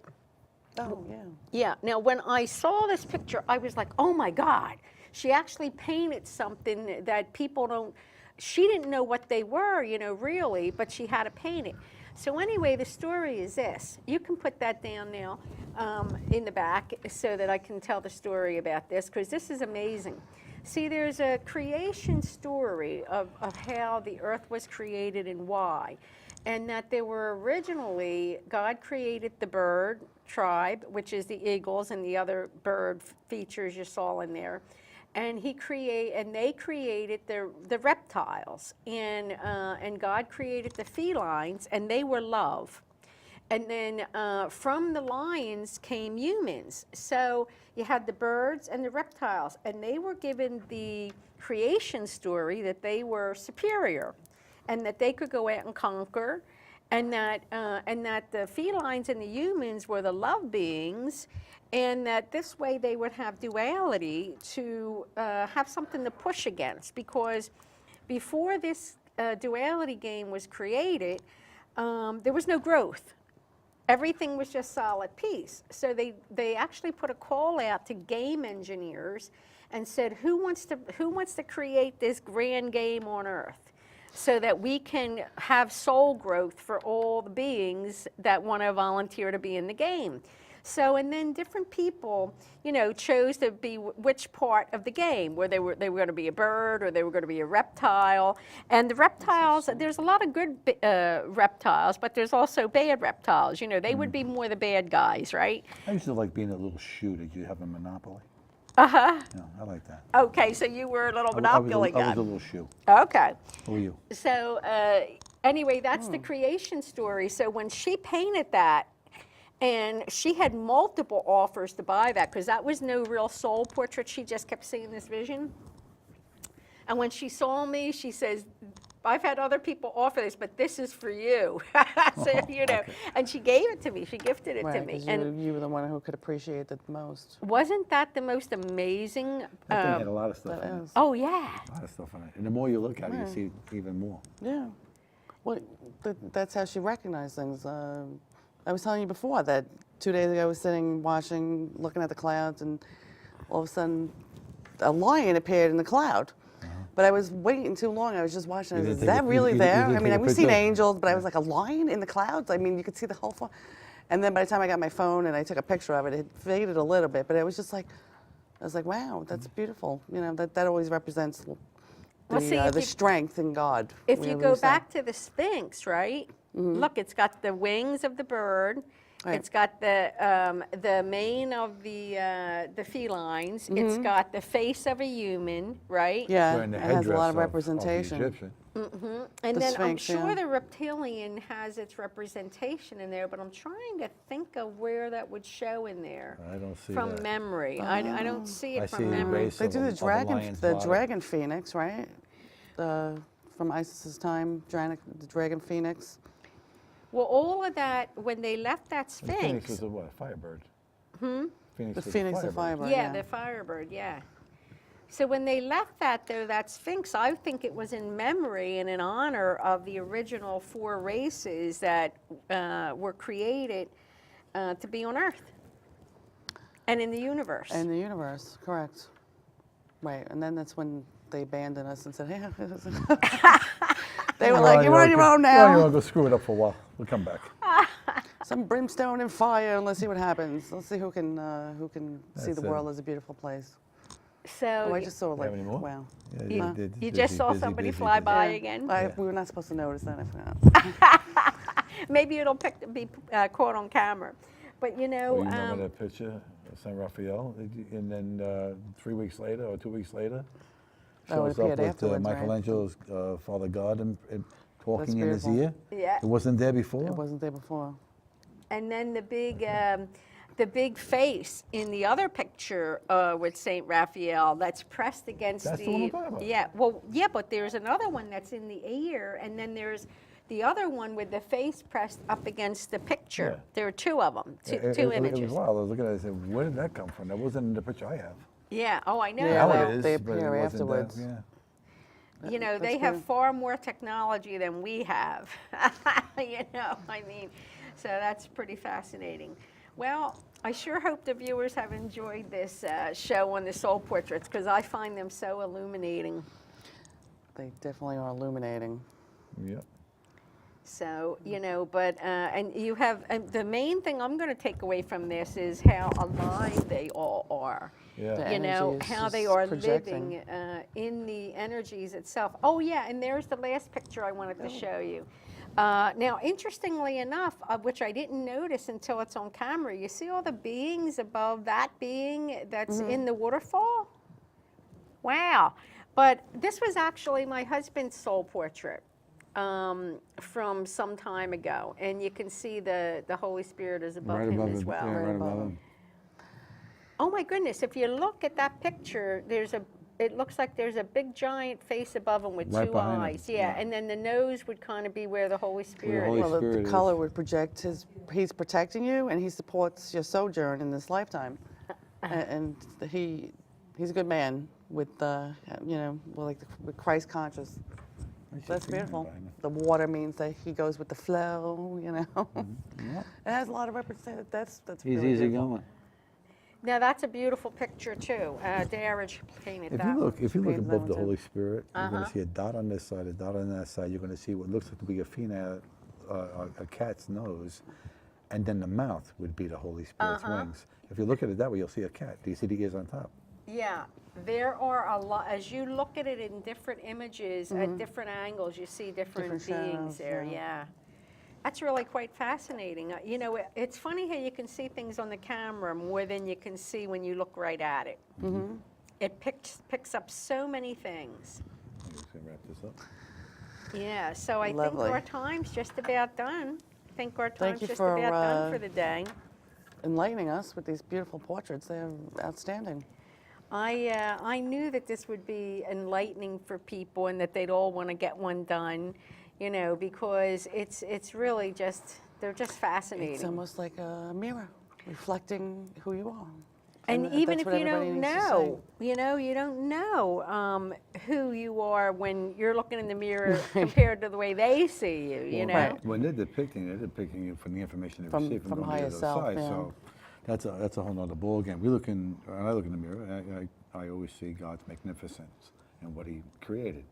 Oh, yeah. Yeah. Now, when I saw this picture, I was like, oh my God. She actually painted something that people don't, she didn't know what they were, you know, really, but she had to paint it. So anyway, the story is this. You can put that down now in the back so that I can tell the story about this, because this is amazing. See, there's a creation story of how the earth was created and why. And that there were originally, God created the bird tribe, which is the eagles and the other bird features you saw in there. And they created the reptiles. And God created the felines, and they were love. And then from the lions came humans. So you had the birds and the reptiles, and they were given the creation story that they were superior and that they could go out and conquer, and that the felines and the humans were the love beings, and that this way they would have duality to have something to push against. Because before this duality game was created, there was no growth. Everything was just solid peace. So they actually put a call out to game engineers and said, who wants to create this grand game on Earth so that we can have soul growth for all the beings that want to volunteer to be in the game? So, and then different people, you know, chose to be which part of the game, where they were going to be a bird or they were going to be a reptile. And the reptiles, there's a lot of good reptiles, but there's also bad reptiles. You know, they would be more the bad guys, right? I used to like being a little shoe. Did you have a Monopoly? Uh-huh. Yeah, I like that. Okay, so you were a little Monopoly guy. I was a little shoe. Okay. Who were you? So anyway, that's the creation story. So when she painted that, and she had multiple offers to buy that, because that was no real soul portrait. She just kept seeing this vision. And when she saw me, she says, I've had other people offer this, but this is for you. So, you know, and she gave it to me. She gifted it to me. And you were the one who could appreciate it the most. Wasn't that the most amazing? That thing had a lot of stuff in it. Oh, yeah. A lot of stuff in it. And the more you look at it, you see even more. Yeah. Well, that's how she recognized things. I was telling you before that 2 days ago I was sitting watching, looking at the clouds, and all of a sudden a lion appeared in the cloud. But I was waiting too long. I was just watching. Is that really there? I mean, we've seen angels, but I was like, a lion in the clouds? I mean, you could see the whole. And then by the time I got my phone and I took a picture of it, it faded a little bit. But it was just like, I was like, wow, that's beautiful. You know, that always represents the strength in God. If you go back to the Sphinx, right? Look, it's got the wings of the bird, Right. It's got the mane of the felines. It's got the face of a human, right? Yeah, Wearing the it has a lot of headdress representation. Of the Egyptian. And The then Sphinx, I'm sure yeah. the reptilian has its representation in there, but I'm trying to think of where that would show in there. I don't see from that. memory. I don't see it I from see the memory. base They of do a- the of a dragon, lion's the body. dragon phoenix, right? From Isis's time, the dragon phoenix. Well, all of that, when they left that The Phoenix Sphinx, was a what? A firebird. Phoenix The was phoenix, a the firebird. yeah, the Firebird, yeah. So when they left that, though, that Sphinx, I think it was in memory and in honor of the original 4 races that were created to be on Earth and in the universe. And the universe, correct. Right, and then that's when they abandoned us and said, hey, they were like, you're on your own Yeah, you now. want to go screw it up for a while. We'll come back. Some brimstone and fire, and let's see what happens. Let's see who can see That's the it. world as a beautiful place. So Oh, I just saw Have like, any more? wow. Yeah, you just saw somebody fly by again? We were not supposed to notice that, I forgot. Maybe it'll be caught on camera. But you know, Well, you remember that picture of San Rafael? And then 3 weeks later or 2 weeks later, Oh, it shows up appeared with afterwards, right? Michelangelo's Father God and talking in his beautiful. ear. Yeah. It wasn't there before? It wasn't there before. and then the big face in the other picture with Saint Raphael that's pressed against That's the one I'm talking about. Yeah, well, yeah, but there's another one that's in the ear, and then there's the other one with the face pressed up against the picture. Yeah. There are 2 of them, two It images. was wild. I was looking at it and said, where did that come from? That wasn't in the picture I have. Yeah, oh, I know. Yeah, Now well, it is, they but it appear wasn't afterwards. yeah. You know, That's they have good. far more technology than we have. You know, I mean, so that's pretty fascinating. Well, I sure hope the viewers have enjoyed this show on the soul portraits, because I find them so illuminating. They definitely are illuminating. Yep. So, you know, but, and you have, and the main thing I'm going to take away from this is how alive they all are. Yeah. The You know, energy is how they just are projecting. living in the energies itself. Oh, yeah, and there's the last picture I wanted to show you. Now, interestingly enough, which I didn't notice until it's on camera, you see all the beings above that being that's in the waterfall? Wow. But this was actually my husband's soul portrait from some time ago. And you can see the Holy Spirit is above him as well. Yeah, Right right above above him. him. Oh my goodness, if you look at that picture, it looks like there's a big giant face above him with Right 2 behind him, eyes. Yeah, yeah. and then the nose would kind of be where the Holy Spirit Holy is. Well, Spirit the is- color would project he's protecting you, and he supports your sojourn in this lifetime. And he's a good man with, you know, with Christ conscious. That's beautiful. The water means that he goes with the flow, you know. Yep. It has a lot of representation. That's He's really easy beautiful. going. Now that's a beautiful picture too. Darrage painted If that. you look Painted that above one the too. Holy Spirit, you're going Uh-huh. to see a dot on this side, a dot on that side. You're going to see what looks like to be a female, a cat's nose, and then the mouth would be the Holy Spirit's wings. If you look at it that way, you'll see a cat. Do you see the ears on top? Yeah, there are a lot. As you look at it in different images at different angles, you see different Different beings shadows, there. yeah. Yeah, that's really quite fascinating. You know, it's funny how you can see things on the camera more than you can see when you look right at it. It picks up so many things. I'm just going to wrap this up. Yeah, so I Lovely. think our time's just about done. I think our time's you just for, about done for the day. Enlightening us with these beautiful portraits. They're outstanding. I knew that this would be enlightening for people and that they'd all want to get one done, you know, because it's really just, they're just fascinating. It's almost like a mirror reflecting who you are. And even that's if what you everybody don't needs to know, you know, you don't know who you are when you're looking in the mirror compared to the way they see you, you know? Right. When they're depicting you from the information they From- receive from going to the higher other self, side. yeah. So that's a whole nother ballgame. When I look in the mirror, I always see God's magnificence and what He created.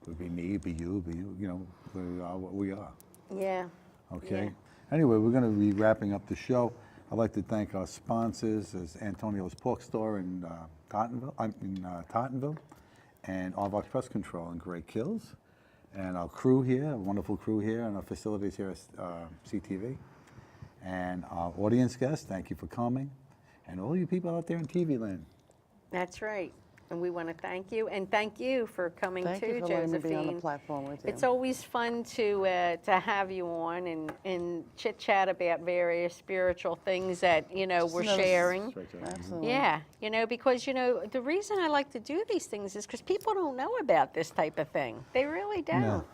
It would be me, it'd be you, you know, we are what we are. Yeah. Okay. Yeah. Anyway, we're going to be wrapping up the show. I'd like to thank our sponsors, as Antonio's Pork Store in Tottenville, and Arvox Pest Control in Great Kills, and our crew here, a wonderful crew here, and our facilities here at CTV. And our audience guests, thank you for coming. And all you people out there in TV land. That's right. And we want to thank you, and thank you for coming Thank too, you for letting me be on the Josephine. platform with you. It's always fun to have you on and chit chat about various spiritual things that we're another sharing. Absolutely. Yeah, because the reason I like to do these things is because people don't know about this type of thing. They really don't. No.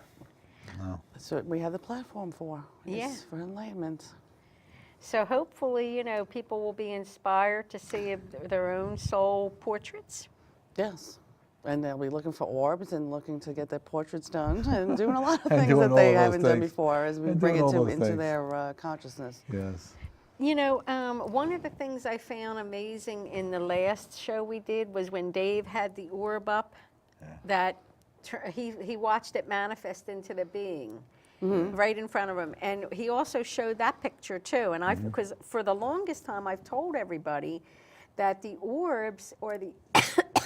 No. That's what we have the platform for. Yeah. It's for enlightenment. So hopefully, people will be inspired to see their own soul portraits. Yes. And they'll be looking for orbs and looking to get their portraits done and doing a lot of And things doing that they all those haven't done things. before as we And bring doing it all those into things. their consciousness. Yes. One of the things I found amazing in the last show we did was when Dave had the orb up, that he watched it manifest into the being. Right in front of him, and he also showed that picture too. And because for the longest time I've told everybody that the orbs or the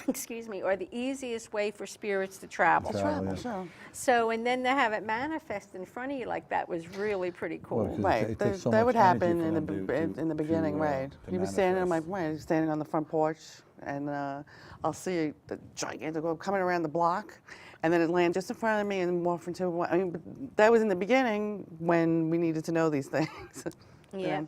excuse me, are the easiest way for spirits to travel. Travel, sure. So, and then to have it manifest in front of you like that was really pretty cool. Well, 'cause Right, it takes so that much would energy happen for in the them in the beginning, right? to He was standing on my manifest. he was standing on the front porch, and I'll see the gigantic orb coming around the block, and then it landed just in front of me and morphed into. I mean, but that was in the beginning when we needed to know these things. Yeah.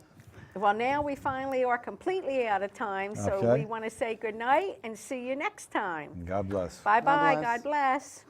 Well, now we finally are completely out of time, so Okay. we want to say good night and see you next time. God bless. Bye-bye. bless. God bless.